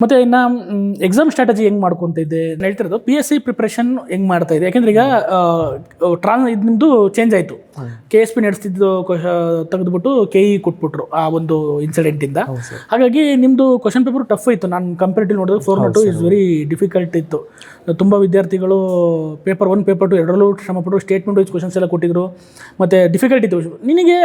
ಮತ್ತೆ ಇನ್ನು exam strategy ಹೆಂಗೆ ಮಾಡ್ಕೊತ ಇದ್ದೆ ಹೇಳ್ತಿರೋದು PSC ಪ್ರಿಪ್ರೇಷನ್ ಹೆಂಗೆ ಮಾಡ್ತಾ ಇದೆ. ಯಾಕೆಂದ್ರೆ ಈಗ ಇದು ನಿಮ್ಮದು ಚೇಂಜ್ ಆಯಿತು. KSP ನಡೆಸ್ತಿದ್ದು ತೆಗೆದುಬಿಟ್ಟು KE ಕೊಟ್ಬಿಟ್ರು ಆ ಒಂದು ಇನ್ಸಿಡೆಂಟಿಂದ. ಹಾಗಾಗಿ ನಿಮ್ಮದು ಕ್ವಶನ್ ಪೇಪರ್ ಟಫ್ ಇತ್ತು. ನಾನು ಕಂಪೇರಿಟಿವ್ ನೋಡಿದ್ರೆ 402 ಇಸ್ ವೆರಿ ಡಿಫಿಕಲ್ಟ್ ಇತ್ತು. ತುಂಬ ವಿದ್ಯಾರ್ಥಿಗಳು ಪೇಪರ್ 1 ಪೇಪರ್ 2 ಎರಡರಲ್ಲೂ ಶ್ರಮಪಟ್ಟು ಸ್ಟೇಟ್ಮೆಂಟ್ ವೈಸ್ ಕ್ವಶನ್ಸ್ ಎಲ್ಲ ಕೊಟ್ಟಿದ್ರು. ಮತ್ತು ಡಿಫಿಕಲ್ಟ್ ಇತ್ತು. ನಿನಗೆ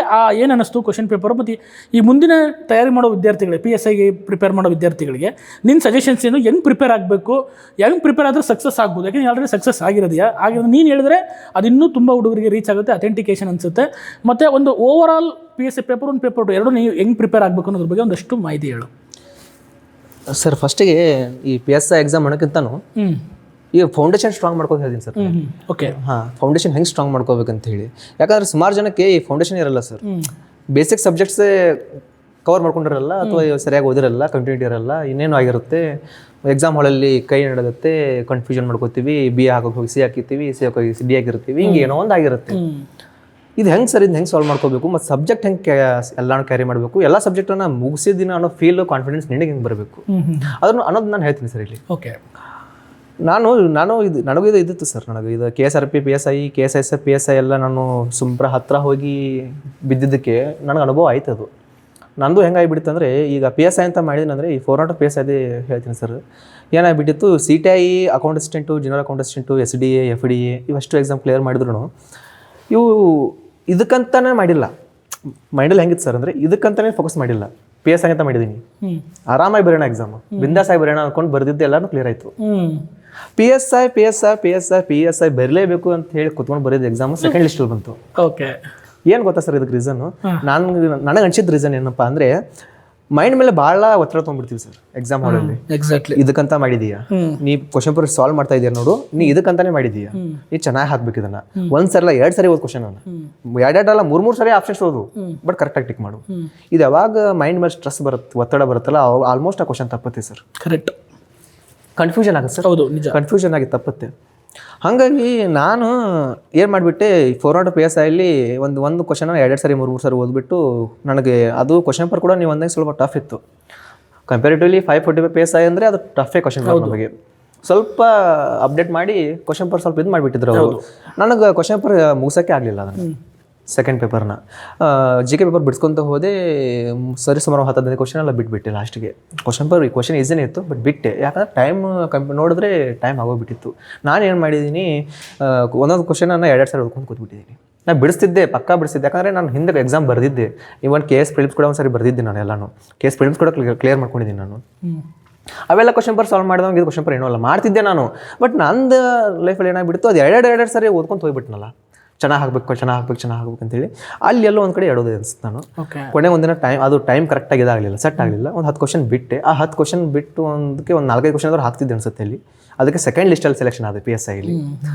ಏನು ಅನ್ನಿಸ್ತು ಕ್ವಶನ್ ಪೇಪರ್? ಮತ್ತು ಈ ಮುಂದಿನ ತಯಾರಿ ಮಾಡೋ ವಿದ್ಯಾರ್ಥಿಗಳಿಗೆ, PSIಗೆ ಪ್ರಿಪೇರ್ ಮಾಡೋ ವಿದ್ಯಾರ್ಥಿಗಳಿಗೆ ನಿನ್ನ ಸಜೆಷನ್ಸ್ ಏನು? ಹೆಂಗೆ ಪ್ರಿಪೇರ್ ಆಗಬೇಕು? ಹೆಂಗೆ ಪ್ರಿಪೇರ್ ಆದರೆ ಸಕ್ಸಸ್ ಆಗ್ಬೋದು? ಯಾಕೆಂದ್ರೆ ಆಲ್ರೆಡಿ ಸಕ್ಸಸ್ ಆಗಿರೋದೆಯಾ? ಆಗಿರೋದು ನೀನು ಹೇಳಿದ್ರೆ ಅದು ಇನ್ನೂ ತುಂಬ ಹುಡುಗರಿಗೆ ರೀಚ್ ಆಗುತ್ತೆ, ಅಥೆಂಟಿಕೇಶನ್ ಅನಿಸುತ್ತೆ. ಮತ್ತು ಒಂದು over all PSC paper 1 paper 2 ಎರಡು ನೀವು ಹೆಂಗೆ ಪ್ರಿಪೇರ್ ಆಗಬೇಕು ಅನ್ನೋದ್ರ ಬಗ್ಗೆ ಒಂದಷ್ಟು ಮಾಹಿತಿ ಹೇಳು ಸರ್. ಫಸ್ಟಿಗೆ ಈ PSI ಎಕ್ಸಾಮ್ ಮಾಡೋಕ್ಕಿಂತನೂ ಈಗ ಫೌಂಡೇಶನ್ ಸ್ಟ್ರಾಂಗ್ ಮಾಡ್ಕೊಂಡು ಹೇಳ್ತೀನಿ ಸರ್. ಓಕೆ, ಫೌಂಡೇಶನ್ ಹೆಂಗೆ ಸ್ಟ್ರಾಂಗ್ ಮಾಡ್ಕೋಬೇಕಂತ ಹೇಳಿ. ಯಾಕಂದ್ರೆ ಸುಮಾರು ಜನಕ್ಕೆ ಈ ಫೌಂಡೇಶನ್ ಇರಲ್ಲ ಸರ್. ಬೇಸಿಕ್ ಸಬ್ಜೆಕ್ಟ್ಸೇ ಕವರ್ ಮಾಡ್ಕೊಂಡಿರಲ್ಲ, ಅಥವಾ ಸರಿಯಾಗಿ ಓದಿರಲ್ಲ, ಕಂಟಿನ್ಯೂಟಿ ಇರಲ್ಲ, ಇನ್ನೇನು ಆಗಿರುತ್ತೆ. ಎಕ್ಸಾಮ್ ಹಾಲಲ್ಲಿ ಕೈ ನಡೆಯುತ್ತೆ, ಕನ್ಫ್ಯೂಷನ್ ಮಾಡ್ಕೋತೀವಿ, BA ಹಾಕೋಕೆ ಹೋಗಿ C ಹಾಕಿರ್ತೀವಿ, C ಹಾಕೋಗಿ D ಹಾಕಿರ್ತೀವಿ, ಹಿಂಗೆ ಏನೋ ಒಂದು ಆಗಿರುತ್ತೆ. ಇದು ಹೆಂಗೆ ಸರ್, ಇದು ಹೆಂಗೆ ಸಾಲ್ವ್ ಮಾಡ್ಕೋಬೇಕು, ಮತ್ತು ಸಬ್ಜೆಕ್ಟ್ ಹೆಂಗೆ ಎಲ್ಲಾನು ಕ್ಯಾರಿ ಮಾಡಬೇಕು, ಎಲ್ಲ ಸಬ್ಜೆಕ್ಟನ್ನು ಮುಗಿಸಿದಿನ ಅನ್ನೋ ಫೀಲ್, ಕಾನ್ಫಿಡೆನ್ಸ್ ನಿನಗೆ ಹೆಂಗೆ ಬರಬೇಕು ಅದನ್ನು ಅನ್ನೋದು ನಾನು ಹೇಳ್ತೀನಿ ಸರ್ ಇಲ್ಲಿ. ಓಕೆ, ನನಗೂ ಇದು ಇದ್ದಿತ್ತು ಸರ್. ನನಗೆ ಇದು KSRP PSI KSIS PSI ಎಲ್ಲ ನಾನು ಹತ್ರ ಹೋಗಿ ಬಿದ್ದಿದ್ದಕ್ಕೆ ನನಗೆ ಅನುಭವ ಆಯ್ತು. ಅದು ನಂದು ಹೆಂಗಾಗಿಬಿಡ್ತು ಅಂದರೆ, ಈಗ PSI ಅಂತ ಮಾಡಿದ್ನಂದರೆ ಈ 402 PSI ಹೇಳ್ತೀನಿ ಸರ್. ಏನಾಗಿಬಿಟ್ಟಿತ್ತು, CTI account assistant, general account assistant, SDA FDA ಇವಷ್ಟು ಎಕ್ಸಾಮ್ ಕ್ಲಿಯರ್ ಮಾಡಿದ್ರು ಇವು ಇದಕ್ಕಂತಾನೆ ಮಾಡಿಲ್ಲ. ಮೈಂಡಲ್ಲಿ ಹೆಂಗಿತ್ತು ಸರ್ ಅಂದರೆ, ಇದಕ್ಕಂತಾನೆ ಫೋಕಸ್ ಮಾಡಿಲ್ಲ. PSI ಅಂತ ಮಾಡಿದ್ದೀನಿ, ಆರಾಮಾಗಿ ಬರೋಣ ಎಕ್ಸಾಮ್, ಬಿಂದಾಸಾಗಿ ಬರೋಣ ಅಂದ್ಕೊಂಡು ಬರ್ದಿದ್ದು ಎಲ್ಲನೂ ಕ್ಲಿಯರ್ ಆಯಿತು. PSI ಬರಲೇಬೇಕು ಅಂತ ಹೇಳಿ ಕುತ್ಕೊಂಡು ಬರೋದು ಎಕ್ಸಾಮು ಸೆಕೆಂಡ್ ಲಿಸ್ಟಲ್ಲಿ ಬಂತು. ಓಕೆ, ಏನು ಗೊತ್ತಾ ಸರ್ ಇದಕ್ಕೆ ರೀಸನ್ನು? ನನಗೆ ಅನ್ಸಿದ ರೀಸನ್ ಏನಪ್ಪ ಅಂದರೆ, ಮೈಂಡ್ ಮೇಲೆ ಭಾಳ ಒತ್ತಡ ತೊಗೊಂಡ್ಬಿಡ್ತೀವಿ ಸರ್ ಎಕ್ಸಾಮ್ ಹಾಲಲ್ಲಿ. ಎಕ್ಸಾಕ್ಟ್ಲಿ, ಇದಕ್ಕಂತ ಮಾಡಿದೀಯಾ ನೀ ಕ್ವಶನ್ ಪೇಪರ್ ಸಾಲ್ವ್ ಮಾಡ್ತಾ ಇದೀಯ ನೋಡು, ನೀ ಇದಕ್ಕಂತಾನೆ ಮಾಡಿದೀಯಾ, ನೀ ಚೆನ್ನಾಗಿ ಹಾಕ್ಬೇಕು ಇದನ್ನ. ಒಂದ್ಸಲ 2 ಸರಿ ಓದ್ ಕ್ವಶನ್ ಅನ್ನ, 2 3 ಸರಿ ಆಪ್ಷನ್ಸ್ ಓದು, ಬಟ್ ಕರೆಕ್ಟಾಗಿ ಟಿಕ್ ಮಾಡು. ಇದು ಯಾವಾಗ ಮೈಂಡ್ ಮೇಲೆ ಸ್ಟ್ರೆಸ್ ಬರುತ್ತೆ, ಒತ್ತಡ ಬರುತ್ತಲ್ಲ, ಆಲ್ಮೋಸ್ಟ್ ಆ ಕ್ವಶನ್ ತಪ್ಪತ್ತೆ ಸರ್. ಕರೆಕ್ಟ್, ಕನ್ಫ್ಯೂಷನ್ ಆಗುತ್ತೆ ಸರ್. ಹೌದು, ನಿಜ, ಕನ್ಫ್ಯೂಷನ್ ಆಗಿ ತಪ್ಪತ್ತೆ. ಹಾಗಾಗಿ ನಾನು ಏನು ಮಾಡಿಬಿಟ್ಟೆ, 402 PSIಲಿ ಒಂದು ಕ್ವಶನ್ 2 ಸರಿ 3 ಸರಿ ಓದ್ಬಿಟ್ಟು, ನನಗೆ ಅದು ಕ್ವಶನ್ ಪೇಪರ್ ಕೂಡ ನೀವು ಒಂದೇ ಸ್ವಲ್ಪ ಟಫ್ ಇತ್ತು. ಕಂಪೇರಿಟಿವ್ಲಿ 545 PSI ಅಂದರೆ ಅದು ಟಫೇ ಕ್ವಶನ್ ಪೇಪರ್. ನಮಗೆ ಸ್ವಲ್ಪ ಅಪ್ಡೇಟ್ ಮಾಡಿ ಕ್ವಶನ್ ಪೇಪರ್ ಸ್ವಲ್ಪ ಇದು ಮಾಡಿಬಿಟ್ಟಿದ್ರು ಅವರು. ನನಗೆ ಕ್ವಶನ್ ಪೇಪರ್ ಮುಗಿಸೋಕ್ಕೆ ಆಗಲಿಲ್ಲ ಅದನ್ನು. ಸೆಕೆಂಡ್ ಪೇಪರ್ನ GK ಪೇಪರ್ ಬಿಡ್ಸ್ಕೊತ ಹೋದೆ. ಸರಿ ಸುಮಾರು 10-15 ಕ್ವಶನ್ ಎಲ್ಲ ಬಿಟ್ಬಿಟ್ಟೆ ಲಾಸ್ಟಿಗೆ. ಕ್ವಶನ್ ಈಸಿನೇ ಇತ್ತು, ಬಟ್ ಬಿಟ್ಟೆ. ಯಾಕಂದ್ರೆ ಟೈಮ್ ನೋಡಿದ್ರೆ ಟೈಮ್ ಆಗೋಗ್ಬಿಟ್ಟಿತ್ತು. ನಾನು ಏನು ಮಾಡಿದ್ದೀನಿ, ಒಂದೊಂದು ಕ್ವಶನನ್ನು 2 ಸರಿ ಓದ್ಕೊಂಡು ಕೂತ್ಬಿಟ್ಟಿದ್ದೀನಿ. ನಾನು ಬಿಡಿಸ್ತಿದ್ದೆ, ಪಕ್ಕಾ ಬಿಡಿಸ್ತಿದ್ದೆ. ಯಾಕಂದರೆ ನಾನು ಹಿಂದೆ ಎಕ್ಸಾಮ್ ಬರೆದಿದ್ದೆ. ಇವನ್ KS ಪ್ರಿಲಿಮ್ಸ್ ಕೂಡ ಒಂದು ಸರಿ ಬರೆದಿದ್ದೆ ನಾನು. ಎಲ್ಲನೂ KS ಪ್ರಿಲಿಮ್ಸ್ ಕೂಡ ಕ್ಲಿಯರ್ ಮಾಡ್ಕೊಂಡಿದ್ದೀನಿ ನಾನು. ಅವೆಲ್ಲ ಕ್ವಶನ್ ಪೇಪರ್ ಸಾಲ್ವ್ ಮಾಡಿದಾಗ ಇದು ಕ್ವಶನ್ ಪೇಪರ್ ಏನೂ ಅಲ್ಲ ಮಾಡ್ತಿದ್ದೆ ನಾನು. ಬಟ್ ನಂದು ಲೈಫಲ್ಲಿ ಏನಾಗ್ಬಿಡ್ತು, ಅದು 2 ಸರಿ ಓದ್ಕೊಂಡು ಹೋಗ್ಬಿಟ್ನಲ್ಲ. ಚೆನ್ನಾಗಿ ಹಾಕ್ಬೇಕು ಅಂತೇಳಿ ಅಲ್ಲಿ ಎಲ್ಲೋ ಒಂದು ಕಡೆ ಎಡೋದು ಅನಿಸ್ತು ನಾನು. ಕೊನೆ ಒಂದಿನ ಟೈಮ್ ಕರೆಕ್ಟಾಗಿ ಇದಾಗಲಿಲ್ಲ, ಸೆಟ್ ಆಗಲಿಲ್ಲ. ಒಂದು 10 ಕ್ವಶನ್ ಬಿಟ್ಟೆ. ಆ 10 ಕ್ವಶನ್ ಬಿಟ್ಟು ಒಂದಕ್ಕೆ ಒಂದು 4-5 ಕ್ವಶನ್ ಆದರೂ ಹಾಕ್ತಿದ್ದೆ ಅನಿಸುತ್ತೆ ಅಲ್ಲಿ. ಅದಕ್ಕೆ ಸೆಕೆಂಡ್ ಲಿಸ್ಟಲ್ಲಿ ಸೆಲೆಕ್ಷನ್ ಆದ PSIಲಿ.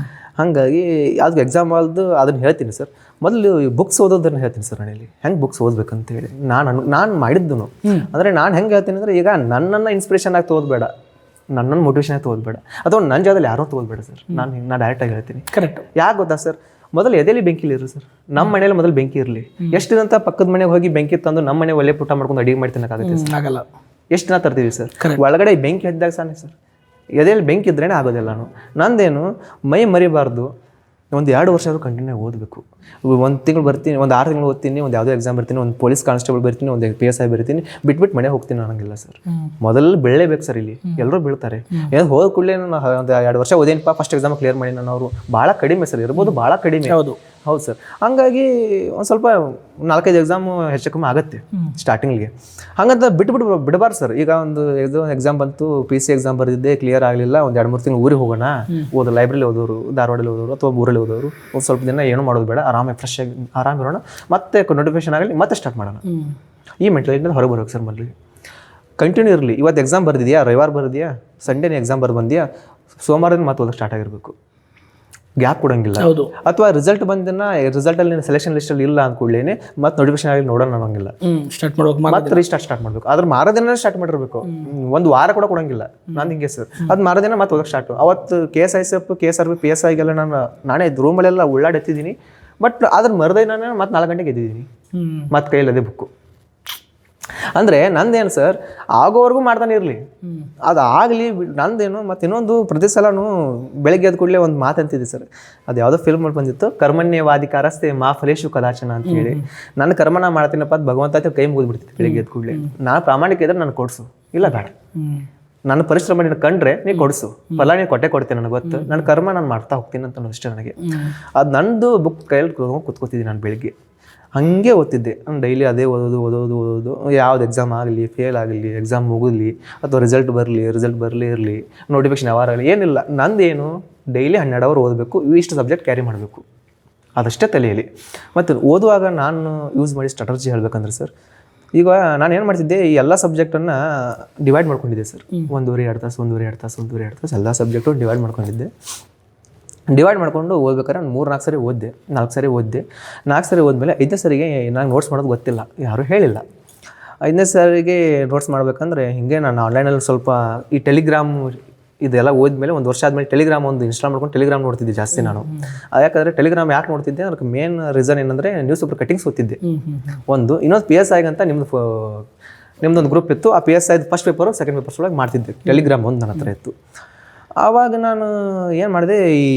ಹಾಗಾಗಿ ಅದು ಎಕ್ಸಾಮ್ ಆಲ್ದು ಅದನ್ನು ಹೇಳ್ತೀನಿ ಸರ್. ಮೊದಲು ಬುಕ್ಸ್ ಓದೋದನ್ನು ಹೇಳ್ತೀನಿ ಸರ್. ನಾನು ಇಲ್ಲಿ ಹೆಂಗೆ ಬುಕ್ಸ್ ಓದಬೇಕಂತೇಳಿ ನಾನು ಮಾಡಿದ್ದು ಅಂದರೆ, ನಾನು ಹೆಂಗೆ ಹೇಳ್ತೀನಿ ಅಂದರೆ, ಈಗ ನನ್ನನ್ನು ಇನ್ಸ್ಪಿರೇಷನ್ ಆಗಿ ಓದಬೇಡ, ನನ್ನನ್ನು ಮೋಟಿವೇಶನ್ ಆಗಿ ಓದಬೇಡ, ಅಥವಾ ನನ್ನ ಜಾಗದಲ್ಲಿ ಯಾರೋ ಓದಬೇಡ ಸರ್. ನಾನು ಡೈರೆಕ್ಟಾಗಿ ಹೇಳ್ತೀನಿ. ಕರೆಕ್ಟ್. ಯಾಕೆ ಗೊತ್ತಾ ಸರ್, ಮೊದಲು ಎದೆಯಲ್ಲಿ ಬೆಂಕಿ ಇರು ಸರ್. ನಮ್ಮ ಮನೇಲಿ ಮೊದಲು ಬೆಂಕಿ ಇರಲಿ. ಎಷ್ಟು ದಿನ ಪಕ್ಕದ ಮನೆಗೆ ಹೋಗಿ ಬೆಂಕಿ ತಂದು ನಮ್ಮ ಮನೆ ಒಲೆ ಪುಟ್ಟ ಮಾಡ್ಕೊಂಡು ಅಡಿಗೆ ಮಾಡಿ ತಿನ್ನೋಕ್ಕಾಗುತ್ತೆ? ಆಗಲ್ಲ. ಎಷ್ಟು ದಿನ ತರ್ತೀವಿ ಸರ್? ಒಳಗಡೆ ಬೆಂಕಿ ಹತ್ತಿದಾಗ ಸಾನೆ ಸರ್. ಎದೆಯಲ್ಲಿ ಬೆಂಕಿ ಇದ್ರೇ ಆಗೋದಿಲ್ಲನು. ನಂದೇನು ಮೈ ಮರಿಬಾರ್ದು, ಒಂದು 2 ವರ್ಷ ಆದರೂ ಕಂಟಿನ್ಯೂ ಓದಬೇಕು. 1 ತಿಂಗಳು ಬರ್ತೀನಿ, ಒಂದು 6 ತಿಂಗಳು ಓದ್ತೀನಿ, ಒಂದು ಯಾವುದೋ ಎಕ್ಸಾಮ್ ಬರ್ತೀನಿ, ಒಂದು ಪೊಲೀಸ್ ಕಾನ್ಸ್ಟೇಬಲ್ ಬರ್ತೀನಿ, ಒಂದು PSI ಬರ್ತೀನಿ, ಬಿಟ್ಬಿಟ್ಟು ಮನೆ ಹೋಗ್ತೀನಿ ಅನ್ನೋಂಗಿಲ್ಲ ಸರ್. ಮೊದಲು ಬೆಳಲೇಬೇಕು ಸರ್. ಇಲ್ಲಿ ಎಲ್ಲರೂ ಬೀಳ್ತಾರೆ. ಏನು ಹೋದ ಕೂಡಲೇ ನಾನು ಒಂದು 2 ವರ್ಷ ಓದೇನಪ್ಪ, ಫಸ್ಟ್ ಎಕ್ಸಾಮ್ ಕ್ಲಿಯರ್ ಮಾಡಿ ನಾನು, ಅವರು ಭಾಳ ಕಡಿಮೆ ಸರ್, ಇರ್ಬೋದು ಭಾಳ ಕಡಿಮೆ. ಹೌದು ಸರ್. ಹಂಗಾಗಿ ಒಂದು ಸ್ವಲ್ಪ 4-5 ಎಕ್ಸಾಮು ಹೆಚ್ಚು ಕಮ್ಮಿ ಆಗುತ್ತೆ ಸ್ಟಾರ್ಟಿಂಗಿಗೆ. ಹಂಗಂತ ಬಿಡಬಾರ್ದು ಸರ್. ಈಗ ಒಂದು ಎಕ್ಸಾಮ್ ಬಂತು, PC ಎಕ್ಸಾಮ್ ಬರೆದಿದ್ದೆ, ಕ್ಲಿಯರ್ ಆಗಲಿಲ್ಲ, ಒಂದು 2-3 ತಿಂಗಳು ಊರಿಗೆ ಹೋಗೋಣ, ಲೈಬ್ರರಿ ಓದೋರು, ಧಾರವಾಡಲ್ಲಿ ಓದೋರು ಅಥವಾ ಊರಲ್ಲಿ ಓದೋರು, ಒಂದು ಸ್ವಲ್ಪ ದಿನ ಏನು ಮಾಡೋದು ಬೇಡ, ಆರಾಮಾಗಿ ಫ್ರೆಶ್ ಆಗಿ ಆರಾಮಿರೋಣ, ಮತ್ತೆ ನೋಟಿಫಿಕೇಶನ್ ಆಗಲಿ, ಮತ್ತೆ ಸ್ಟಾರ್ಟ್ ಮಾಡೋಣ. ಈ ಮೆಂಟಾಲಿಟಿಯಿಂದ ಹೊರಗೆ ಬರ್ಬೇಕು ಸರ್. ಮೊದಲು ಕಂಟಿನ್ಯೂ ಇರಲಿ. ಇವತ್ತು ಎಕ್ಸಾಮ್ ಬರ್ದಿದ್ಯಾ, ರವಿವಾರ ಬರ್ದಿಯಾ, ಸಂಡೇನೇ ಎಕ್ಸಾಮ್ ಬಂದ್ಯಾ, ಸೋಮವಾರದಿಂದ ಮತ್ತೆ ಓದೋಕ್ಕೆ ಸ್ಟಾರ್ಟ್ ಆಗಿರಬೇಕು. ಗ್ಯಾಪ್ ಕೊಡೋಂಗಿಲ್ಲ. ಅಥವಾ ರಿಸಲ್ಟ್ ಬಂದನ್ನ ರಿಸಲ್ಟಲ್ಲಿ ಸೆಲೆಕ್ಷನ್ ಲಿಸ್ಟಲ್ಲಿ ಇಲ್ಲ ಅಂದ್ಕೊಳ್ಳೇನೆ ಮತ್ತೆ ನೋಟಿಫಿಕೇಶನ್ ಆಗಿ ನೋಡೋಣ ಅನ್ನೋಂಗಿಲ್ಲ. ಮತ್ತೆ ರೀಸ್ಟಾರ್ಟ್ ಸ್ಟಾರ್ಟ್ ಮಾಡಬೇಕು. ಅದ್ರ ಮಾರದಿನ ಸ್ಟಾರ್ಟ್ ಮಾಡಿರ್ಬೇಕು. ಒಂದು ವಾರ ಕೂಡ ಕೊಡೋಂಗಿಲ್ಲ. ನಾನು ಹಿಂಗೆ ಸರ್, ಅದು ಮಾರದಿನ ಮತ್ತೆ ಓದಕ್ಕೆ ಸ್ಟಾರ್ಟ್. ಅವತ್ತು KSISF KSRP PSIಗೆಲ್ಲ ನಾನೇ ರೂಮಲ್ಲೆಲ್ಲ ಉಳ್ಳಾಡೆತ್ತಿದ್ದೀನಿ. ಬಟ್ ಅದ್ರ ಮರದಿನ ಮತ್ತೆ 4 ಗಂಟೆಗೆ ಎದ್ದಿದ್ದೀನಿ, ಮತ್ತೆ ಕೈಯಲ್ಲಿ ಅದೇ ಬುಕ್ಕು. ಅಂದರೆ ನಂದೇನು ಸರ್, ಆಗೋವರೆಗೂ ಮಾಡ್ತಾನೆ ಇರಲಿ, ಅದು ಆಗಲಿ ನಂದೇನು. ಮತ್ತು ಇನ್ನೊಂದು ಪ್ರತಿ ಸಲನೂ ಬೆಳಗ್ಗೆ ಎದ್ದ ಕೂಡಲೇ ಒಂದು ಮಾತಂತಿದೆ ಸರ್, ಅದು ಯಾವುದೋ ಫಿಲ್ಮಲ್ಲಿ ಬಂದಿತ್ತು, ಕರ್ಮಣ್ಯವಾಧಿಕಾರಸ್ತೆ ಮಾ ಫಲೇಶು ಕದಾಚನ ಅಂತ ಹೇಳಿ. ನನ್ನ ಕರ್ಮನ ಮಾಡ್ತೀನಪ್ಪ ಅದು ಭಗವಂತ ಕೈ ಮುಗಿದ್ಬಿಡ್ತಿತ್ತು ಬೆಳಗ್ಗೆ ಎದ್ದ ಕೂಡಲೇ. ನಾನು ಪ್ರಾಮಾಣಿಕ ಇದ್ರೆ ನಾನು ಕೊಡಿಸು, ಇಲ್ಲ ಬೇಡ, ನನ್ನ ಪರಿಶ್ರಮ ನೀನು ಕಂಡ್ರೆ ನೀನು ಕೊಡಿಸು, ಫಲ ನೀನು ಕೊಡ್ತೇನೆ ನನಗೆ ಗೊತ್ತು, ನನ್ನ ಕರ್ಮ ನಾನು ಮಾಡ್ತಾ ಹೋಗ್ತೀನಿ ಅಂತ ಅನ್ನೋದು ಅಷ್ಟೇ ನನಗೆ. ಅದು ನಂದು ಬುಕ್ ಕೈಯಲ್ಲಿ ಕೂತ್ಕೋತಿದ್ದೀನಿ ನಾನು ಬೆಳಿಗ್ಗೆ, ಹಾಗೆ ಓದ್ತಿದ್ದೆ. ಡೈಲಿ ಅದೇ ಓದೋದು. ಯಾವ್ದು ಎಕ್ಸಾಮ್ ಆಗಲಿ, ಫೇಲ್ ಆಗಲಿ, ಎಕ್ಸಾಮ್ ಮುಗಿದ್ಲಿ, ಅಥವಾ ರಿಸಲ್ಟ್ ಬರಲಿ ಇರಲಿ, ನೋಟಿಫಿಕೇಶನ್ ಯಾವಾರ ಆಗಲಿ, ಏನಿಲ್ಲ, ನಂದೇನು ಡೈಲಿ 12 ಅವರ್ ಓದಬೇಕು, ಇಷ್ಟು ಸಬ್ಜೆಕ್ಟ್ ಕ್ಯಾರಿ ಮಾಡಬೇಕು, ಅದಷ್ಟೇ ತಲೆಯಲ್ಲಿ. ಮತ್ತು ಓದುವಾಗ ನಾನು ಯೂಸ್ ಮಾಡಿ ಸ್ಟ್ರಾಟಜಿ ಹೇಳ್ಬೇಕಂದ್ರೆ ಸರ್, ಈಗ ನಾನು ಏನು ಮಾಡ್ತಿದ್ದೆ, ಈ ಎಲ್ಲ ಸಬ್ಜೆಕ್ಟನ್ನು ಡಿವೈಡ್ ಮಾಡ್ಕೊಂಡಿದ್ದೆ ಸರ್. 1.5 ತಾಸು ಎಲ್ಲ ಸಬ್ಜೆಕ್ಟು ಡಿವೈಡ್ ಮಾಡ್ಕೊಂಡಿದ್ದೆ. ಡಿವೈಡ್ ಮಾಡ್ಕೊಂಡು ಓದ್ಬೇಕಾದ್ರೆ ನಾನು 3-4 ಸರಿ ಓದಿದೆ, 4 ಸರಿ ಓದಿದೆ. 4 ಸರಿ ಓದ್ಮೇಲೆ 5ನೇ ಸರಿಗೆ ನಂಗೆ ನೋಟ್ಸ್ ಮಾಡೋದು ಗೊತ್ತಿಲ್ಲ, ಯಾರೂ ಹೇಳಿಲ್ಲ. 5ನೇ ಸರಿಗೆ ನೋಟ್ಸ್ ಮಾಡ್ಬೇಕಂದ್ರೆ ಹಿಂಗೆ ನಾನು ಆನ್ಲೈನಲ್ಲಿ ಸ್ವಲ್ಪ ಈ ಟೆಲಿಗ್ರಾಮ್ ಇದೆಲ್ಲ ಓದ್ಮೇಲೆ 1 ವರ್ಷ ಆದಮೇಲೆ ಟೆಲಿಗ್ರಾಮ್ ಒಂದು ಇನ್ಸ್ಟಾಲ್ ಮಾಡ್ಕೊಂಡು ಟೆಲಿಗ್ರಾಮ್ ನೋಡ್ತಿದ್ದೆ ಜಾಸ್ತಿ ನಾನು. ಯಾಕಂದರೆ ಟೆಲಿಗ್ರಾಮ್ ಯಾಕೆ ನೋಡ್ತಿದ್ದೆ, ಅದಕ್ಕೆ ಮೇನ್ ರೀಸನ್ ಏನಂದರೆ ನ್ಯೂಸ್ ಪೇಪರ್ ಕಟಿಂಗ್ಸ್ ಓದ್ತಿದ್ದೆ ಒಂದು. ಇನ್ನೊಂದು PSI ಅಂತ ನಿಮ್ಮದೊಂದು ಗ್ರೂಪ್ ಇತ್ತು, ಆ PSI first paper second papers ಒಳಗೆ ಮಾಡ್ತಿದ್ದೆ. ಟೆಲಿಗ್ರಾಮ್ ಒಂದು ನನ್ನ ಹತ್ರ ಇತ್ತು. ಆವಾಗ ನಾನು ಏನು ಮಾಡಿದೆ, ಈ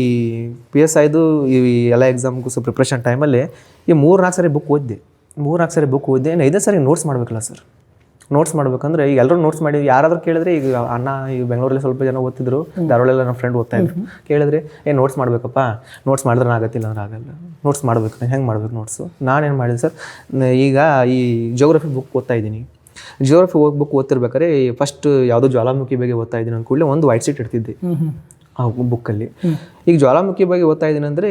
PSIದು ಈ ಎಲ್ಲ ಎಕ್ಸಾಮ್ಗೂ ಪ್ರಿಪ್ರೇಷನ್ ಟೈಮಲ್ಲಿ ಈ 3-4 ಸರಿ ಬುಕ್ ಓದಿದೆ. 3-4 ಸರಿ ಬುಕ್ ಓದಿದೆ. 5ನೇ ಸರಿ ನೋಟ್ಸ್ ಮಾಡಬೇಕಲ್ಲ ಸರ್. ನೋಟ್ಸ್ ಮಾಡ್ಬೇಕಂದ್ರೆ ಈಗ ಎಲ್ಲರೂ ನೋಟ್ಸ್ ಮಾಡಿ ಯಾರಾದರೂ ಕೇಳಿದ್ರೆ, ಈಗ ಅಣ್ಣ ಈಗ ಬೆಂಗಳೂರಲ್ಲಿ ಸ್ವಲ್ಪ ಜನ ಓದ್ತಿದ್ರು, ಧಾರವಾಡಲ್ಲ ನಮ್ಮ ಫ್ರೆಂಡ್ ಓದ್ತಾ ಇದ್ರು, ಕೇಳಿದ್ರೆ ನೋಟ್ಸ್ ಮಾಡಬೇಕಪ್ಪ, ನೋಟ್ಸ್ ಮಾಡಿದ್ರೆ ಆಗತ್ತಿಲ್ಲ ಅಂದ್ರೆ ಆಗಲ್ಲ, ನೋಟ್ಸ್ ಮಾಡಬೇಕು, ಹೆಂಗೆ ಮಾಡ್ಬೇಕು ನೋಟ್ಸು. ನಾನೇನು ಮಾಡಿದೆ ಸರ್, ಈಗ ಈ ಜಿಯೋಗ್ರಫಿ ಬುಕ್ ಓದ್ತಾ ಇದ್ದೀನಿ. ಜಿಯೋಗ್ರಫಿ ಬುಕ್ ಓದ್ತಿರ್ಬೇಕಾದ್ರೆ ಫಸ್ಟ್ ಯಾವುದೋ ಜ್ವಾಲಾಮುಖಿ ಬಗ್ಗೆ ಓದ್ತಾ ಇದ್ದೀನಿ ಅಂದ ಕೂಡಲೇ ಒಂದು ವೈಟ್ ಶೀಟ್ ಇಡ್ತಿದ್ದೆ ಆ ಬುಕ್ಕಲ್ಲಿ. ಈಗ ಜ್ವಾಲಾಮುಖಿ ಬಗ್ಗೆ ಓದ್ತಾ ಇದ್ದೀನಿ ಅಂದರೆ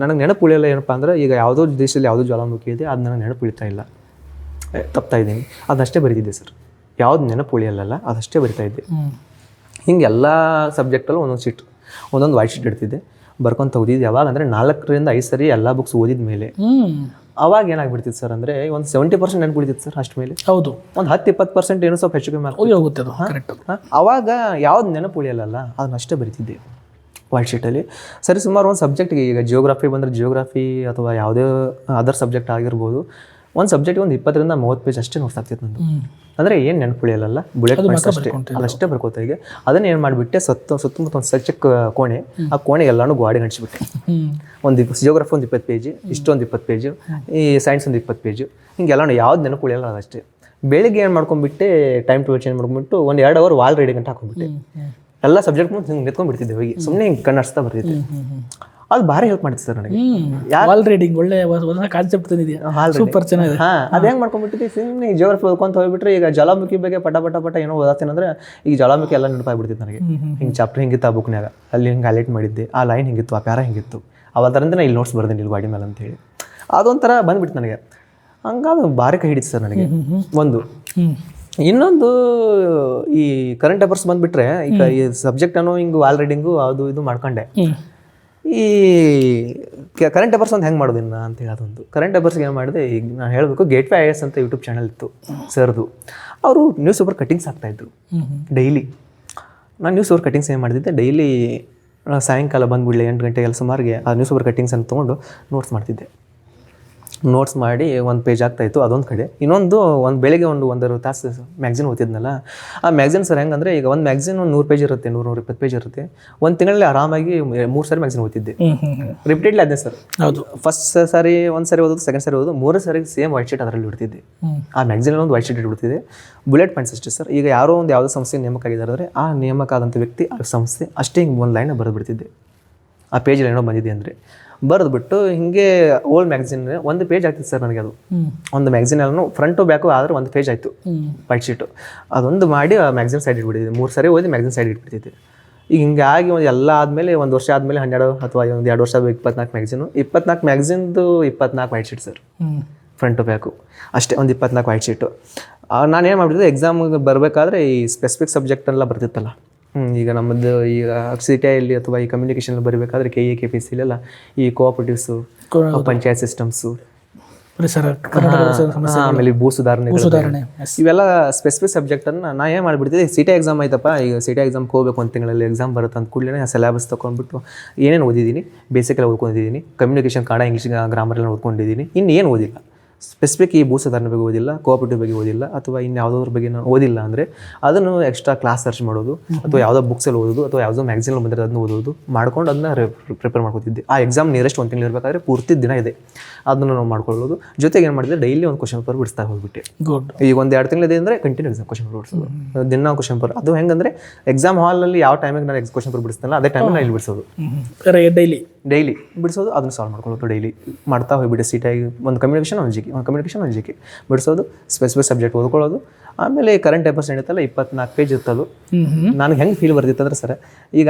ನನಗೆ ನೆನಪು ಉಳಿಯಲ್ಲ. ಏನಪ್ಪ ಅಂದ್ರೆ, ಈಗ ಯಾವುದೋ ದೇಶದಲ್ಲಿ ಯಾವುದೋ ಜ್ವಾಲಾಮುಖಿ ಇದೆ, ಅದು ನನಗೆ ನೆನಪು ಉಳಿತಾ ಇಲ್ಲ, ತಪ್ತಾ ಇದ್ದೀನಿ, ಅದಷ್ಟೇ ಬರೀತಿದ್ದೆ ಸರ್. ಯಾವ್ದು ನೆನಪು ಉಳಿಯಲ್ಲ ಅದಷ್ಟೇ ಬರಿತಾ ಇದ್ದೆ. ಹಿಂಗೆ ಎಲ್ಲ ಸಬ್ಜೆಕ್ಟಲ್ಲೂ ಒಂದೊಂದು ಶೀಟ್, ಒಂದೊಂದು ವೈಟ್ ಶೀಟ್ ಇಡ್ತಿದ್ದೆ, ಬರ್ಕೊಂಡು ತೆಗ್ದಿದ್ದು. ಯಾವಾಗ ಅಂದರೆ 4-5 ಸರಿ ಎಲ್ಲ ಬುಕ್ಸ್ ಓದಿದ ಮೇಲೆ ಅವಾಗ ಏನಾಗ್ಬಿಡ್ತಿತ್ತು ಸರ್ ಅಂದರೆ, ಒಂದು 70% ನೆನಪಿಡ್ತಿತ್ತು ಸರ್. ಅಷ್ಟು ಮೇಲೆ ಹೌದು, ಒಂದು 10-20% ಏನೋ ಸ್ವಲ್ಪ ಹೆಚ್ಚು ಕಮ್ಮಿ ಹೋಗುತ್ತೆ ಅದು. ಕರೆಕ್ಟ್. ಅವಾಗ ಯಾವ್ದು ನೆನಪು ಉಳಿಯಲ್ಲ ಅದನ್ನಷ್ಟೇ ಬರಿತಿದ್ದೆ ವೈಟ್ ಶೀಟಲ್ಲಿ. ಸರಿ, ಸುಮಾರು ಒಂದು ಸಬ್ಜೆಕ್ಟ್ಗೆ, ಈಗ ಜಿಯೋಗ್ರಫಿ ಬಂದರೆ ಜಿಯೋಗ್ರಫಿ ಅಥವಾ ಯಾವುದೇ ಅದರ್ ಸಬ್ಜೆಕ್ಟ್ ಆಗಿರ್ಬೋದು, ಒಂದು ಸಬ್ಜೆಕ್ಟ್ಗೆ ಒಂದು 20-30 ಪೇಜ್ ಅಷ್ಟೇ ನೋಟ್ಸ್ ಆಗ್ತಿತ್ತು ನಂದು. ಅಂದರೆ ಏನು ನೆನಪು ಉಳಿಯಲ್ಲ, ಬುಲೆಟ್ ಪಾಯಿಂಟ್ಸ್ ಅಷ್ಟೇ, ಅದಷ್ಟೇ ಬರ್ಕೋತಾ. ಈಗ ಅದನ್ನ ಏನು ಮಾಡಿಬಿಟ್ಟೆ, ಸುತ್ತಮುತ್ತ ಒಂದು ಸಬ್ಜೆಕ್ಟ್ ಕೋಣೆ, ಆ ಕೋಣೆಗೆ ಎಲ್ಲಾನು ಗಾಡಿ ಹಂಚಿಬಿಟ್ಟೆ. ಒಂದು ಜಿಯೋಗ್ರಫಿ ಒಂದು 20 ಪೇಜ್, ಇಷ್ಟೊಂದು 20 ಪೇಜು, ಈ ಸೈನ್ಸ್ ಒಂದು 20 ಪೇಜು, ಹಿಂಗೆಲ್ಲ ಯಾವ್ದು ನೆನಪು ಉಳಿಯಲ್ಲ ಅದಷ್ಟೇ. ಬೆಳಿಗ್ಗೆ ಏನು ಮಾಡ್ಕೊಂಡ್ಬಿಟ್ಟೆ, ಟೈಮ್ ಟು ಚೇಂಜ್ ಮಾಡ್ಕೊಂಡ್ಬಿಟ್ಟು 1-2 ಅವರ್ ವಾಲ್ ರೀಡಿಂಗ್ ಅಂತ ಹಾಕೊಂಡ್ಬಿಟ್ಟೆ. ಎಲ್ಲ ಸಬ್ಜೆಕ್ಟ್ ಮುಂದೆ ಹಿಂಗೆ ನಿಂತ್ಕೊಂಡ್ಬಿಡ್ತಿದ್ದೆ ಹೋಗಿ, ಸುಮ್ಮನೆ ಹಿಂಗೆ ಕಣ್ಣಾಡಿಸ್ತಾ ಬರ್ತಿದ್ದೆ. ಅದು ಭಾರಿ ಹೆಲ್ಪ್ ಮಾಡಿತ್ತು ಸರ್ ನನಗೆ. ವಾಲ್ ರೀಡಿಂಗ್ ಒಳ್ಳೆ ಹೊಸ ಕಾನ್ಸೆಪ್ಟ್ ತಂದಿದೆಯಾ, ಸೂಪರ್ ಚೆನ್ನಾಗಿದೆ. ಅದು ಹೆಂಗೆ ಮಾಡ್ಕೊಂಡ್ಬಿಟ್ಟಿದ್ದೆ, ಸುಮ್ಮನೆ ಈ ಜಿಯೋಗ್ರಫಿ ಓದ್ಕೊಂತ ಹೋಗ್ಬಿಟ್ರೆ, ಈಗ ಜ್ವಾಲಾಮುಖಿ ಬಗ್ಗೆ ಪಟ ಏನೋ ಓದಾತೇನಂದ್ರೆ, ಈಗ ಜ್ವಾಲಾಮುಖಿ ಎಲ್ಲ ನೆನಪಾಗ್ಬಿಡ್ತಿತ್ತು ನನಗೆ. ಹಿಂಗೆ ಚಾಪ್ಟರ್ ಹಿಂಗಿತ್ತು ಆ ಬುಕ್ನಾಗ, ಅಲ್ಲಿ ಹಿಂಗೆ ಹೈಲೈಟ್ ಮಾಡಿದ್ದೆ, ಆ ಲೈನ್ ಹಿಂಗಿತ್ತು, ಆ ಪ್ಯಾರ ಹಿಂಗಿತ್ತು, ಅವತ್ತರಿಂದ ನಾನು ಇಲ್ಲಿ ನೋಟ್ಸ್ ಬರ್ದೇನೆ ಇಲ್ಲಿ ಗಾಡಿ ಮೇಲೆ ಅಂತೇಳಿ. ಅದೊಂಥರ ಬಂದ್ಬಿಟ್ಟು ನನಗೆ. ಹಂಗಾದ ಭಾರಿ ಕೈ ಹಿಡಿತು ಸರ್ ನನಗೆ ಒಂದು. ಇನ್ನೊಂದು, ಈ ಕರೆಂಟ್ ಅಫೇರ್ಸ್ ಬಂದುಬಿಟ್ರೆ, ಈಗ ಈ ಸಬ್ಜೆಕ್ಟನ್ನು ಹಿಂಗೆ ವಾಲ್ ರೀಡಿಂಗು ಅದು ಇದು ಮಾಡ್ಕೊಂಡೆ. ಈ ಕರೆಂಟ್ ಅಫೇರ್ಸ್ ಒಂದು ಹೆಂಗೆ ಮಾಡೋದು ಇನ್ನು ಅಂತೇಳಿ, ಅದೊಂದು ಕರೆಂಟ್ ಅಫೇರ್ಸ್ಗೆ ಏನು ಮಾಡಿದೆ, ಈಗ ನಾನು ಹೇಳಬೇಕು, ಗೇಟ್ವೇ IAS ಅಂತ ಯೂಟ್ಯೂಬ್ ಚಾನಲ್ ಇತ್ತು ಸರ್ದು. ಅವರು ನ್ಯೂಸ್ ಪೇಪರ್ ಕಟಿಂಗ್ಸ್ ಆಗ್ತಾಯಿದ್ರು ಡೈಲಿ. ನಾನು ನ್ಯೂಸ್ ಪೇಪರ್ ಕಟಿಂಗ್ಸ್ ಏನು ಮಾಡ್ತಿದ್ದೆ, ಡೈಲಿ ಸಾಯಂಕಾಲ ಬಂದುಬಿಡಲಿ 8 ಗಂಟೆಗೆಲ್ಲ ಸುಮಾರಿಗೆ ಆ ನ್ಯೂಸ್ ಪೇಪರ್ ಕಟಿಂಗ್ಸನ್ನು ತೊಗೊಂಡು ನೋಟ್ಸ್ ಮಾಡ್ತಿದ್ದೆ. ನೋಟ್ಸ್ ಮಾಡಿ ಒಂದು ಪೇಜ್ ಆಗ್ತಾಯಿತ್ತು, ಅದೊಂದು ಕಡೆ. ಇನ್ನೊಂದು ಬೆಳಗ್ಗೆ 1-1.5 ತಾಸು ಮ್ಯಾಗ್ಝಿನ್ ಓದ್ತಿದ್ನಲ್ಲ, ಆ ಮ್ಯಾಗ್ಝಿನ್ ಸರ್ ಹೆಂಗಂದರೆ, ಈಗ ಒಂದು ಮ್ಯಾಗ್ಝಿನ್ 100 ಪೇಜ್ ಇರುತ್ತೆ, 100-120 ಪೇಜ್ ಇರುತ್ತೆ. ಒಂದು ತಿಂಗಳಲ್ಲಿ ಆರಾಮಾಗಿ 3 ಸಾರಿ ಮ್ಯಾಗ್ಝಿನ್ ಓದ್ತಿದ್ದೆ, ರಿಪೀಟೆಡ್ಲಿ ಅದೇ ಸರ್. ಹೌದು, ಫಸ್ಟ್ ಸಾರಿ ಒಂದು ಸಾರಿ ಓದೋದು, ಸೆಕೆಂಡ್ ಸಾರಿ ಓದೋದು, 3 ಸಾರಿ ಸೇಮ್ ವೈಟ್ ಶೀಟ್ ಅದರಲ್ಲಿ ಬಿಡ್ತಿದ್ದೆ. ಆ ಮ್ಯಾಗ್ಝಿನಲ್ಲಿ ಒಂದು ವೈಟ್ ಶೀಟ್ ಇಟ್ಬಿಡ್ತಿದ್ದೆ, ಬುಲೆಟ್ ಪಾಯಿಂಟ್ಸ್ ಅಷ್ಟೇ ಸರ್. ಈಗ ಯಾರೋ ಒಂದು ಯಾವುದೋ ಸಂಸ್ಥೆ ನೇಮಕ ಆಗಿದ್ದಾರೆ ಅಂದರೆ, ಆ ನೇಮಕ ಆದಂಥ ವ್ಯಕ್ತಿ, ಆ ಸಂಸ್ಥೆ ಅಷ್ಟೇ ಹಿಂಗೆ ಒಂದು ಲೈನ್ ಬರೆದ್ಬಿಡ್ತಿದ್ದೆ. ಆ ಪೇಜಲ್ಲಿ ಏನೋ ಬಂದಿದೆ ಅಂದರೆ ಬರೆದ್ಬಿಟ್ಟು ಹಿಂಗೆ ಓಲ್ಡ್ ಮ್ಯಾಗ್ಝಿನ್ 1 ಪೇಜ್ ಆಗ್ತಿತ್ತು ಸರ್ ನನಗೆ. ಅದು ಒಂದು ಮ್ಯಾಗ್ಝಿನ್ ಎಲ್ಲನೂ ಫ್ರಂಟು ಬ್ಯಾಕು ಆದರೆ 1 ಪೇಜ್ ಆಯಿತು ವೈಟ್ ಶೀಟು. ಅದೊಂದು ಮಾಡಿ ಆ ಮ್ಯಾಗ್ಝಿನ್ ಸೈಡ್ ಇಟ್ಬಿಟ್ಟಿದ್ದೆ. 3 ಸಾರಿ ಓದಿ ಮ್ಯಾಗ್ಝಿನ್ ಸೈಡ್ ಇಟ್ಬಿಟ್ಟಿದ್ದೆ. ಈಗ ಹಿಂಗಾಗಿ ಎಲ್ಲ ಆದಮೇಲೆ 1 ವರ್ಷ ಆದಮೇಲೆ 12 ಅಥವಾ 1-2 ವರ್ಷ 24 ಮ್ಯಾಗ್ಝಿನು, 24 ಮ್ಯಾಗ್ಝಿನ್ದು 24 white sheet sir, front back ಅಷ್ಟೇ, ಒಂದು 24 ವೈಟ್ ಶೀಟು. ನಾನು ಏನು ಮಾಡಿಬಿಟ್ಟಿದ್ದೆ, ಎಕ್ಸಾಮಿಗೆ ಬರಬೇಕಾದ್ರೆ ಈ ಸ್ಪೆಸಿಫಿಕ್ ಸಬ್ಜೆಕ್ಟೆಲ್ಲ ಬರ್ತಿತ್ತಲ್ಲ, ಈಗ ನಮ್ಮದು ಈಗ CTIಯಲ್ಲಿ ಅಥವಾ ಈ ಕಮ್ಯುನಿಕೇಷನಲ್ಲಿ ಬರಬೇಕಾದ್ರೆ KE KPSCಲೆಲ್ಲ ಈ ಕೋಆಪರೇಟಿವ್ಸು, ಪಂಚಾಯತ್ ಸಿಸ್ಟಮ್ಸು, ಆಮೇಲೆ ಭೂ ಸುಧಾರಣೆ, ಇವೆಲ್ಲ ಸ್ಪೆಸಿಫಿಕ್ ಸಬ್ಜೆಕ್ಟನ್ನು ನಾನು ಏನು ಮಾಡಿಬಿಡ್ತಿದ್ದೆ. CTI ಎಕ್ಸಾಮ್ ಆಯ್ತಪ್ಪ, ಈಗ CTI ಎಕ್ಸಾಮ್ಗೆ ಹೋಗ್ಬೇಕು, 1 ತಿಂಗಳಲ್ಲಿ ಎಕ್ಸಾಮ್ ಬರುತ್ತೆ ಅಂದ ಕೂಡಲೇ ಸಿಲೆಬಸ್ ತೊಗೊಂಡ್ಬಿಟ್ಟು ಏನೇನು ಓದಿದ್ದೀನಿ, ಬೇಸಿಕೆಲ್ಲ ಓದ್ಕೊಂಡಿದ್ದೀನಿ, ಕಮ್ಯುನಿಕೇಷನ್ ಕನ್ನಡ ಇಂಗ್ಲೀಷ್ ಗ್ರಾಮರೆಲ್ಲ ಓದ್ಕೊಂಡಿದ್ದೀನಿ, ಇನ್ನೇನು ಓದಿಲ್ಲ. ಸ್ಪೆಸಿಫಿಕ್ ಈ ಭೂಸಾಧಾರಣ ಬಗ್ಗೆ ಓದಿಲ್ಲ, ಕೋಆಪರೇಟಿವ್ ಬಗ್ಗೆ ಓದಿಲ್ಲ, ಅಥವಾ ಇನ್ಯಾವುದ್ರ ಬಗ್ಗೆ ನಾನು ಓದಿಲ್ಲ ಅಂದರೆ ಅದನ್ನು ಎಕ್ಸ್ಟ್ರಾ ಕ್ಲಾಸ್ ಸರ್ಚ್ ಮಾಡೋದು, ಅಥವಾ ಯಾವುದೋ ಬುಕ್ಸಲ್ಲಿ ಓದೋದು, ಅಥವಾ ಯಾವುದೋ ಮ್ಯಾಗ್ಝಿನಲ್ಲಿ ಬಂದರೆ ಅದನ್ನ ಓದೋದು ಮಾಡ್ಕೊಂಡು ಅದನ್ನ ಪ್ರಿಪೇರ್ ಮಾಡ್ಕೊತಿದ್ದೆ. ಆ ಎಕ್ಸಾಮ್ ನಿಯರೆಸ್ಟ್ 1 ತಿಂಗಳು ಇರಬೇಕಾದ್ರೆ ಪೂರ್ತಿ ದಿನ ಇದೆ, ಅದನ್ನು ನಾವು ಮಾಡ್ಕೊಳ್ಳೋದು. ಜೊತೆಗೆ ಏನು ಮಾಡಿದ್ರೆ ಡೈಲಿ ಒಂದು ಕ್ವಶನ್ ಪೇಪರ್ ಬಿಡಿಸ್ತಾ ಹೋಗ್ಬಿಟ್ಟೆ. ಗುಡ್. ಈಗ 1-2 ತಿಂಗಳಿದೆ ಅಂದರೆ ಕಂಟಿನ್ಯೂ ಎಕ್ಸಾಮ್ ಕ್ವಶನ್ ಪೇಪರ್ ಬಿಡಿಸೋದು, ದಿನ ಕ್ವಶನ್ ಪೇಪರ್. ಅದು ಹೆಂಗಂದ್ರೆ ಎಕ್ಸಾಮ್ ಹಾಲಲ್ಲಿ ಯಾವ ಟೈಮಿಗೆ ನಾನು ಕ್ವಶನ್ ಪೇಪರ್ ಬಿಡಿಸ್ತಲ್ಲ ಅದೇ ಟೈಮಿಗೆ ನಾನು ಇಲ್ಲಿ ಬಿಡಿಸೋದು, ಡೈಲಿ ಬಿಡಿಸೋದು, ಅದನ್ನು ಸಾಲ್ವ್ ಮಾಡ್ಕೊಳ್ಳೋದು. ಡೈಲಿ ಮಾಡ್ತಾ ಹೋಗ್ಬಿಟ್ಟೆ. ಸೀಟಾಗಿ ಒಂದು ಕಮ್ಯುನಿಕೇಷನ್ ಒಂದು ಜಿ ಕೆ ಬಿಡಿಸೋದು, ಸ್ಪೆಸಿಫಿಕ್ ಸಬ್ಜೆಕ್ಟ್ ಓದ್ಕೊಳ್ಳೋದು. ಆಮೇಲೆ ಕರೆಂಟ್ ಅಫೇರ್ಸ್ ನಡೀತಲ್ಲ 24 ಪೇಜ್ ಇರ್ತದು. ನನಗೆ ಹೆಂಗೆ ಫೀಲ್ ಬರ್ತಿತ್ತು ಅಂದ್ರೆ ಸರ್, ಈಗ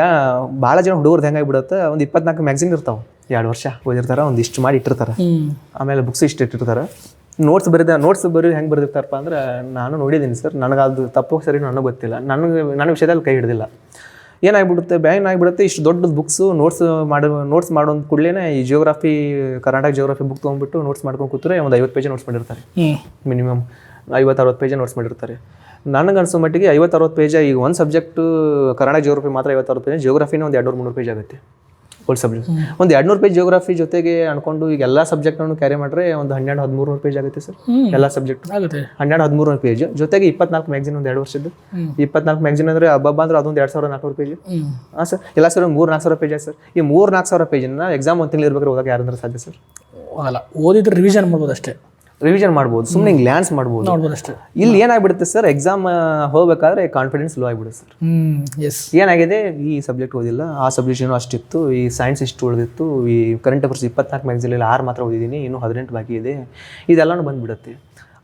ಭಾಳ ಜನ ಹುಡುಗರ್ದು ಹೆಂಗಾಗಿಬಿಡುತ್ತೆ, ಒಂದು 24 ಮ್ಯಾಗ್ಝಿನ್ ಇರ್ತಾವೆ, 2 ವರ್ಷ ಓದಿರ್ತಾರೆ, ಒಂದು ಇಷ್ಟು ಮಾಡಿ ಇಟ್ಟಿರ್ತಾರೆ. ಆಮೇಲೆ ಬುಕ್ಸ್ ಇಷ್ಟು ಇಟ್ಟಿರ್ತಾರೆ. ನೋಟ್ಸ್ ಬರೀ ಹೆಂಗೆ ಬರೆದಿರ್ತಾರಪ್ಪ ಅಂದ್ರೆ ನಾನು ನೋಡಿದ್ದೀನಿ ಸರ್, ನನಗೆ ಅದು ತಪ್ಪು ಸರಿ ನನಗೆ ಗೊತ್ತಿಲ್ಲ, ನನ್ನ ವಿಷಯದಲ್ಲಿ ಕೈ ಹಿಡಿದಿಲ್ಲ. ಏನಾಗ್ಬಿಡುತ್ತೆ, ಬ್ಯಾನ್ ಆಗಿಬಿಡುತ್ತೆ. ಇಷ್ಟು ದೊಡ್ಡ ಬುಕ್ಸು ನೋಟ್ಸ್ ಮಾಡೋ ಕೂಡಲೇ ಈ ಜಿಯೋಗ್ರಫಿ, ಕರ್ನಾಟಕ ಜಿಯೋಗ್ರಫಿ ಬುಕ್ ತೊಗೊಂಡ್ಬಿಟ್ಟು ನೋಟ್ಸ್ ಮಾಡ್ಕೊಂಡು ಕೂತ್ರೆ ಒಂದು 50 ಪೇಜ್ ನೋಟ್ಸ್ ಮಾಡಿರ್ತಾರೆ. ಮಿನಿಮಮ್ 50-60 ಪೇಜ್ ನೋಟ್ಸ್ ಮಾಡಿರ್ತಾರೆ. ನನಗೆ ಅನಿಸೋ ಮಟ್ಟಿಗೆ 50-60 ಪೇಜ್. ಈಗ ಒಂದು ಸಬ್ಜೆಕ್ಟು ಕರ್ನಾಟಕ ಜಿಯೋಗ್ರಫಿ ಮಾತ್ರ 50-60 ಪೇಜ್, ಜಿಯೋಗ್ರಫಿನ ಒಂದು 200-300 ಪೇಜ್ ಆಗುತ್ತೆ. ಹೋಲ್ ಸಬ್ಜೆಕ್ಟ್ ಒಂದು 200 ಪೇಜ್ ಜಿಯೋಗ್ರಫಿ ಜೊತೆಗೆ ಅನ್ಕೊಂಡು ಈಗ ಎಲ್ಲ ಸಬ್ಜೆಕ್ಟ್ನೂ ಕ್ಯಾರಿ ಮಾಡಿದ್ರೆ ಒಂದು 1200-1300 ಪೇಜ್ ಆಗುತ್ತೆ ಸರ್. ಎಲ್ಲ ಸಬ್ಜೆಕ್ಟ್ 1200-1300 ಪೇಜ್ ಜೊತೆಗೆ 24 ಮ್ಯಾಗ್ಝಿನ್ ಒಂದು 2 ವರ್ಷದ್ದು 24 ಮ್ಯಾಗ್ಝಿನ್ ಅಂದರೆ ಹಬ್ಬ ಅಂದ್ರೆ ಅದೊಂದು 2400 ಪೇಜ್. ಹಾಂ ಸರ್, ಎಲ್ಲ ಸರ್ 3-4 ಸಾವಿರ ಪೇಜ್ ಆಯ್ತು ಸರ್. ಈ 3-4 ಸಾವಿರ ಪೇಜನ್ನ ಎಕ್ಸಾಮ್ 1 ತಿಂಗಳು ಇರ್ಬೇಕಾದ್ರೆ ಓದಕ್ಕೆ ಯಾರಂದ್ರೆ ಸಾಧ್ಯ ಸರ್? ಅಲ್ಲ, ಓದಿದ್ರೆ ರಿವಿಷನ್ ಮಾಡ್ಬೋದು ಅಷ್ಟೇ. ರಿವಿಷನ್ ಮಾಡ್ಬೋದು, ಸುಮ್ಮನೆ ಗ್ಲಾನ್ಸ್ ಮಾಡ್ಬೋದು ಅಷ್ಟೇ. ಇಲ್ಲಿ ಏನಾಗ್ಬಿಡುತ್ತೆ ಸರ್, ಎಕ್ಸಾಮ್ ಹೋಗ್ಬೇಕಾದ್ರೆ ಕಾನ್ಫಿಡೆನ್ಸ್ ಲೋ ಆಗಿಬಿಡುತ್ತೆ ಸರ್. ಏನಾಗಿದೆ, ಈ ಸಬ್ಜೆಕ್ಟ್ ಓದಿಲ್ಲ, ಆ ಸಬ್ಜೆಕ್ಟ್ ಏನೋ ಅಷ್ಟಿತ್ತು, ಈ ಸೈನ್ಸ್ ಇಷ್ಟು ಉಳಿದಿತ್ತು, ಈ ಕರೆಂಟ್ ಅಫೇರ್ಸ್ 24 ಮ್ಯಾಗ್ಝಿನಲ್ಲಿ 6 ಮಾತ್ರ ಓದಿದ್ದೀನಿ, ಇನ್ನೂ 18 ಬಾಕಿ ಇದೆ, ಇದೆಲ್ಲನೂ ಬಂದುಬಿಡುತ್ತೆ.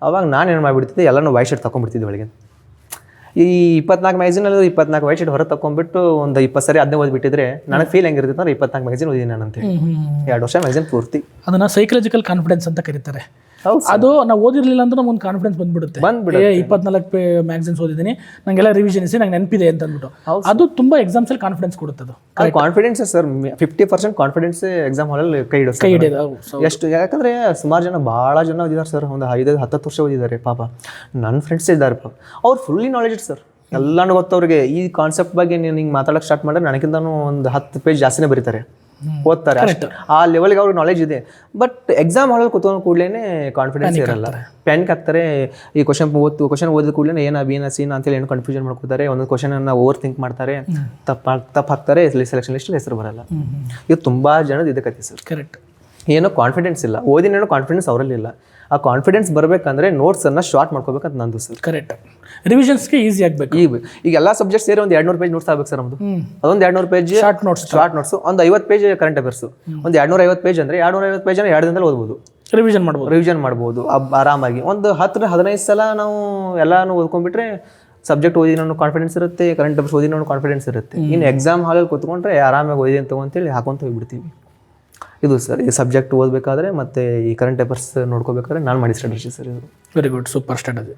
ಅವಾಗ ನಾನು ಏನು ಮಾಡಿಬಿಡ್ತಿದ್ದೆ, ಎಲ್ಲನೂ ವೈಟ್ ಶರ್ಟ್ ತೊಗೊಂಡ್ಬಿಡ್ತಿದ್ದೆ ಒಳಗೆ. ಈ 24 ಮ್ಯಾಗ್ಝಿನಲ್ಲಿ 24 ವೈಟ್ ಶರ್ಟ್ ಹೊರಗೆ ತಗೊಂಡ್ಬಿಟ್ಟು ಒಂದು 20 ಸರಿ ಅದನ್ನೇ ಓದ್ಬಿಟ್ಟಿದ್ರೆ ನನಗೆ ಫೀಲ್ ಹೆಂಗಿರುತ್ತೆ ಅಂದ್ರೆ 24 ಮ್ಯಾಗ್ಝಿನ್ ಓದಿದ್ದೀನಿ ನಾನು ಅಂತ 2 ವರ್ಷ ಮ್ಯಾಗ್ಝಿನ್ ಪೂರ್ತಿ. ಅದನ್ನ ಸೈಕಲಾಜಿಕಲ್ ಕಾನ್ಫಿಡೆನ್ಸ್ ಅಂತ ಕರೀತಾರೆ. ಅದು ನಾವು ಓದಿರ್ಲಿಲ್ಲ ಅಂದ್ರೆ ನಮ್ಗೆ ಒಂದು ಕಾನ್ಫಿಡೆನ್ಸ್ ಬಂದ್ಬಿಡುತ್ತೆ. 24 ಮ್ಯಾಗ್ಝಿನ್ಸ್ ಓದಿದ್ದೀನಿ, ನಂಗೆಲ್ಲ ರಿವಿಷನ್ ನಂಗೆ ನೆನಪಿದೆ ಅಂತ ಅಂದ್ಬಿಟ್ಟು ಅದು ತುಂಬಾ ಎಕ್ಸಾಮ್ಸ್ ಅಲ್ಲಿ ಕಾನ್ಫಿಡೆನ್ಸ್ ಕೊಡುತ್ತೆ. ಅದು ಕಾನ್ಫಿಡೆನ್ಸ್ ಸರ್, 50% ಕಾನ್ಫಿಡೆನ್ಸ್ ಎಕ್ಸಾಮ್ ಹಾಲಲ್ಲಿ ಕೈ ಹಿಡಿಯೋದು. ಎಷ್ಟು, ಯಾಕಂದ್ರೆ ಸುಮಾರು ಜನ, ಭಾಳ ಜನ ಓದಿದ್ದಾರೆ ಸರ್, ಒಂದು 5-10 ವರ್ಷ ಓದಿದ್ದಾರೆ ಪಾಪ. ನನ್ನ ಫ್ರೆಂಡ್ಸ್ ಇದ್ದಾರೆ ಪಾಪ, ಅವ್ರು ಫುಲ್ಲಿ ನಾಲೆಜ್ ಇತ್ತು ಸರ್, ಎಲ್ಲಾನು ಗೊತ್ತವ್ರಿಗೆ. ಈ ಕಾನ್ಸೆಪ್ಟ್ ಬಗ್ಗೆ ನೀನು ಹಿಂಗೆ ಮಾತಾಡೋಕೆ ಸ್ಟಾರ್ಟ್ ಮಾಡಿದ್ರೆ ನನಗಿಂತನೂ ಒಂದು 10 ಪೇಜ್ ಜಾಸ್ತಿನೇ ಬರೀತಾರೆ, ಓದ್ತಾರೆ. ಆ ಲೆವೆಲ್ಗೆ ಅವ್ರಿಗೆ ನಾಲೆಜ್ ಇದೆ. ಬಟ್ ಎಕ್ಸಾಮ್ ಹಾಲಲ್ಲಿ ಕೂತ್ಕೊಂಡು ಕೂಡಲೇ ಕಾನ್ಫಿಡೆನ್ಸ್ ಇರಲ್ಲ, ಪ್ಯಾನಿಕ್ ಆಗ್ತಾರೆ. ಈ ಕ್ವಶನ್ ಓದಿದ ಕೂಡಲೇ ಏನ ಬಿ ನ ಸೀನ ಅಂತೇಳಿ ಏನು ಕನ್ಫ್ಯೂಷನ್ ಮಾಡ್ಕೋತಾರೆ. ಒಂದೊಂದು ಕ್ವಶನನ್ನು ಓವರ್ ಥಿಂಕ್ ಮಾಡ್ತಾರೆ, ತಪ್ಪು ಹಾಕ್ತಾರೆ, ಸೆಲೆಕ್ಷನ್ ಲಿಸ್ಟ್ ಹೆಸರು ಬರಲ್ಲ. ಇದು ತುಂಬ ಜನದ ಇದಕ್ಕೈತಿ ಸರ್. ಕರೆಕ್ಟ್. ಏನೋ ಕಾನ್ಫಿಡೆನ್ಸ್ ಇಲ್ಲ, ಓದಿನೇನೋ ಕಾನ್ಫಿಡೆನ್ಸ್ ಅವರಲ್ಲಿ ಇಲ್ಲ. ಆ ಕಾನ್ಫಿಡೆನ್ಸ್ ಬರಬೇಕಂದ್ರೆ ನೋಟ್ಸನ್ನು ಶಾರ್ಟ್ ಮಾಡ್ಕೋಬೇಕಂತ ನಂದು ಸರ್. ಕರೆಕ್ಟ್. ರಿವಿಷನ್ಸ್ಗೆ ಈಸಿ ಆಗಬೇಕು. ಈಗ ಎಲ್ಲ ಸಬ್ಜೆಕ್ಟ್ ಸೇರಿ ಒಂದು 200 ಪೇಜ್ ನೋಟ್ಸ್ ಆಗ್ಬೇಕು ಸರ್ ನಮ್ಮದು. ಅದೊಂದು 200 ಪೇಜ್ ಶಾರ್ಟ್ ನೋಟ್ಸ್, ಒಂದು 50 ಪೇಜ್ ಕರೆಂಟ್ ಅಫೇರ್ಸ್, ಒಂದು 250 ಪೇಜ್ ಅಂದರೆ 250 ಪೇಜನ್ನು 2 ದಿನದಲ್ಲಿ ಓದ್ಬೋದು, ರಿವಿಷನ್ ಮಾಡ್ಬೋದು ಆರಾಮಾಗಿ. ಒಂದು 10-15 ಸಲ ನಾವು ಎಲ್ಲಾನು ಓದ್ಕೊಂಡ್ಬಿಟ್ರೆ ಸಬ್ಜೆಕ್ಟ್ ಓದಿ ನಾನು ಕಾನ್ಫಿಡೆನ್ಸ್ ಇರುತ್ತೆ, ಕರೆಂಟ್ ಅಫೇರ್ಸ್ ಓದಿ ನಾನು ಕಾನ್ಫಿಡೆನ್ಸ್ ಇರುತ್ತೆ. ಇನ್ನು ಎಕ್ಸಾಮ್ ಹಾಲಲ್ಲಿ ಕೂತ್ಕೊಂಡ್ರೆ ಆರಾಮಾಗಿ ಓದಿ ಅಂತ ಅಂತೇಳಿ ಹಾಕೊಂತ ಹೋಗ್ಬಿಡ್ತೀವಿ. ಇದು ಸರ್ ಈ ಸಬ್ಜೆಕ್ಟ್ ಓದಬೇಕಾದ್ರೆ ಮತ್ತು ಈ ಕರೆಂಟ್ ಅಫೇರ್ಸ್ ನೋಡ್ಕೋಬೇಕಾದ್ರೆ ನಾನು ಮಾಡಿ ಸ್ಟ್ರಾಟಜಿ ಸರ್ ಇದು. Very good, super strategy.